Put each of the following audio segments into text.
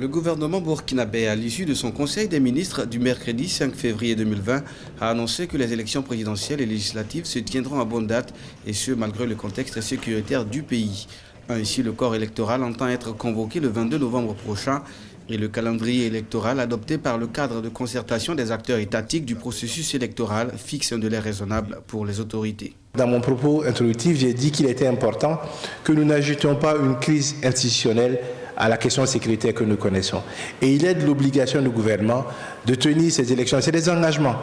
Le gouvernement burkinabé, à l'issue de son conseil des ministres du mercredi 5 février 2020, a annoncé que les élections présidentielles et législatives se tiendront à bonne date, et ce malgré le contexte sécuritaire du pays. Ainsi, le corps électoral entend être convoqué le 22 novembre prochain et le calendrier électoral adopté par le cadre de concertation des acteurs étatiques du processus électoral fixe un délai raisonnable pour les autorités. Dans mon propos introductif, j'ai dit qu'il était important que nous n'ajoutions pas une crise institutionnelle à la question sécuritaire que nous connaissons. Et il est de l'obligation du gouvernement de tenir ces élections, c'est des engagements,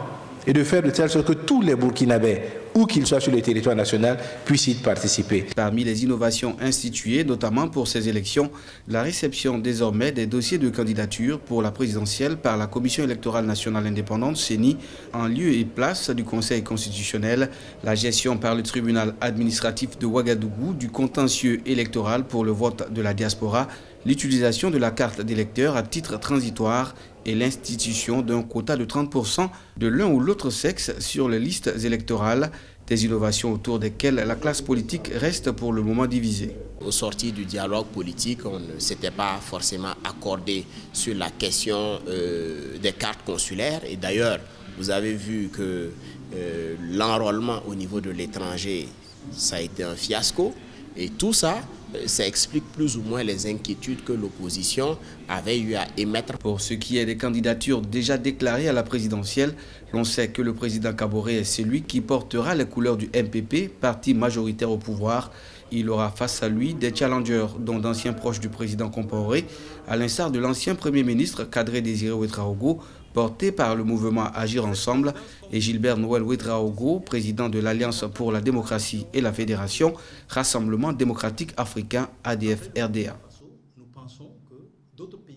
et de faire de telle sorte que tous les Burkinabés, où qu'ils soient sur le territoire national, puissent y participer. Parmi les innovations instituées, notamment pour ces élections, la réception désormais des dossiers de candidature pour la présidentielle par la Commission électorale nationale indépendante, CENI, en lieu et place du Conseil constitutionnel, la gestion par le tribunal administratif de Ouagadougou du contentieux électoral pour le vote de la diaspora, l'utilisation de la carte d'électeur à titre transitoire et l'institution d'un quota de 30% de l'un ou l'autre sexe sur les listes électorales, des innovations autour desquelles la classe politique reste pour le moment divisée. Au sortir du dialogue politique, on ne s'était pas forcément accordé sur la question des cartes consulaires. Et d'ailleurs, vous avez vu que l'enrôlement au niveau de l'étranger, ça a été un fiasco. Et tout ça, ça explique plus ou moins les inquiétudes que l'opposition avait eu à émettre. Pour ce qui est des candidatures déjà déclarées à la présidentielle, l'on sait que le président Kaboré est celui qui portera les couleurs du MPP, parti majoritaire au pouvoir. Il aura face à lui des challengers, dont d'anciens proches du président Compaoré, à l'instar de l'ancien premier ministre Kadri Désiré Ouédraogo, porté par le mouvement Agir Ensemble, et Gilbert Noël Ouédraogo, président de l'Alliance pour la démocratie et la Fédération, Rassemblement démocratique africain ADF-RDA.